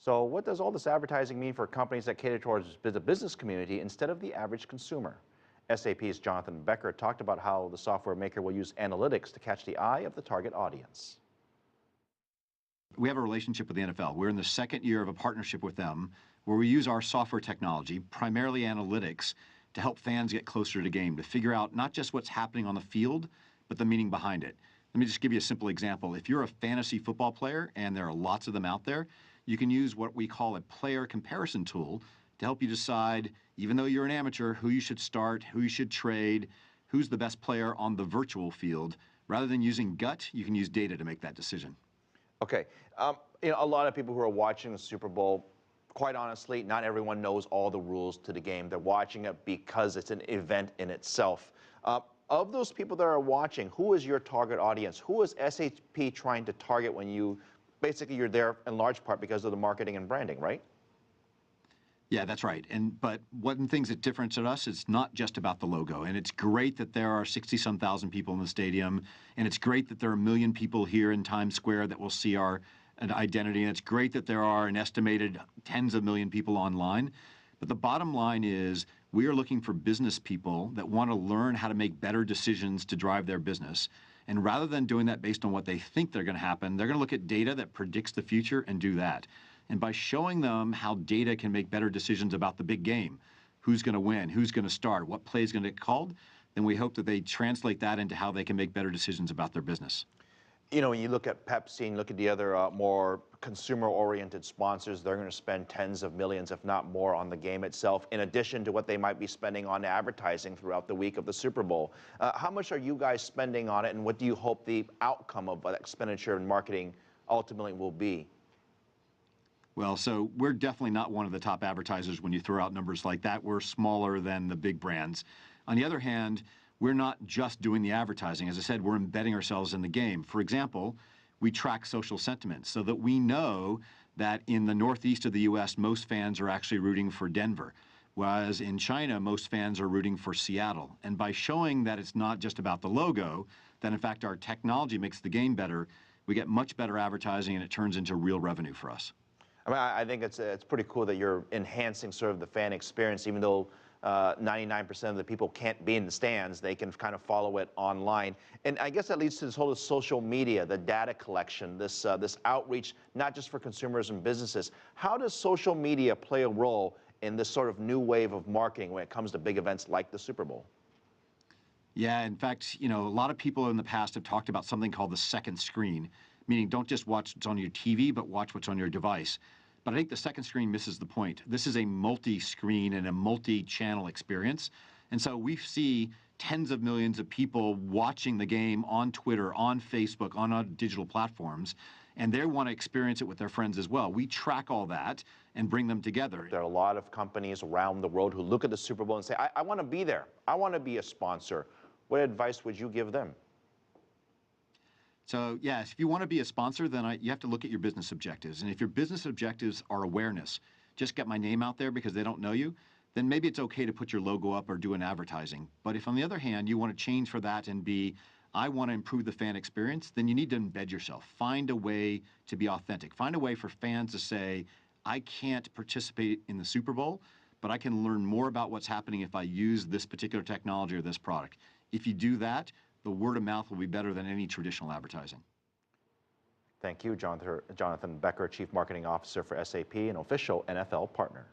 So what does all this advertising mean for companies that cater towards the business community instead of the average consumer? SAP's Jonathan Becher talked about how the software maker will use analytics to catch the eye of the target audience. We have a relationship with the NFL. We're in the second year of a partnership with them where we use our software technology, primarily analytics, to help fans get closer to the game, to figure out not just what's happening on the field, but the meaning behind it. Let me just give you a simple example. If you're a fantasy football player, and there are lots of them out there, you can use what we call a player comparison tool to help you decide, even though you're an amateur, who you should start, who you should trade, who's the best player on the virtual field. Rather than using gut, you can use data to make that decision. Okay, a lot of people who are watching the Super Bowl, quite honestly, not everyone knows all the rules to the game. They're watching it because it's an event in itself. Of those people that are watching, who is your target audience? Who is SAP trying to target when you're there in large part because of the marketing and branding, right? Yeah, that's right. But one of the things that differentiates us is not just about the logo. And it's great that there are 60-some thousand people in the stadium. And it's great that there are 1 million people here in Times Square that will see our identity. And it's great that there are an estimated tens of million people online. But the bottom line is we are looking for business people that want to learn how to make better decisions to drive their business. And rather than doing that based on what they think they're going to happen, they're going to look at data that predicts the future and do that. And by showing them how data can make better decisions about the big game, who's going to win, who's going to start, what play is going to get called, then we hope that they translate that into how they can make better decisions about their business. You know, when you look at Pepsi and look at the other more consumer-oriented sponsors, they're going to spend tens of millions, if not more, on the game itself, in addition to what they might be spending on advertising throughout the week of the Super Bowl. How much are you guys spending on it, and what do you hope the outcome of that expenditure in marketing ultimately will be? Well, so we're definitely not one of the top advertisers when you throw out numbers like that. We're smaller than the big brands. On the other hand, we're not just doing the advertising. As I said, we're embedding ourselves in the game. For example, we track social sentiment so that we know that in the northeast of the U.S., most fans are actually rooting for Denver, whereas in China, most fans are rooting for Seattle. And by showing that it's not just about the logo, that in fact our technology makes the game better, we get much better advertising and it turns into real revenue for us. I mean, I think it's pretty cool that you're enhancing sort of the fan experience, even though 99% of the people can't be in the stands, they can kind of follow it online. And I guess that leads to this whole social media, the data collection, this outreach, not just for consumers and businesses. How does social media play a role in this sort of new wave of marketing when it comes to big events like the Super Bowl? Yeah, in fact, a lot of people in the past have talked about something called the second screen, meaning don't just watch what's on your TV, but watch what's on your device. But I think the second screen misses the point. This is a multi-screen and a multi-channel experience. And so we see tens of millions of people watching the game on Twitter, on Facebook, on our digital platforms, and they want to experience it with their friends as well. We track all that and bring them together. There are a lot of companies around the world who look at the Super Bowl and say, I want to be there. I want to be a sponsor. What advice would you give them? So, yes, if you want to be a sponsor, then you have to look at your business objectives. And if your business objectives are awareness, just get my name out there because they don't know you, then maybe it's okay to put your logo up or do an advertising. But if, on the other hand, you want to change for that and be, I want to improve the fan experience, then you need to embed yourself. Find a way to be authentic. Find a way for fans to say, I can't participate in the Super Bowl, but I can learn more about what's happening if I use this particular technology or this product. If you do that, the word of mouth will be better than any traditional advertising. Thank you, Jonathan Becher, Chief Marketing Officer for SAP, an official NFL partner.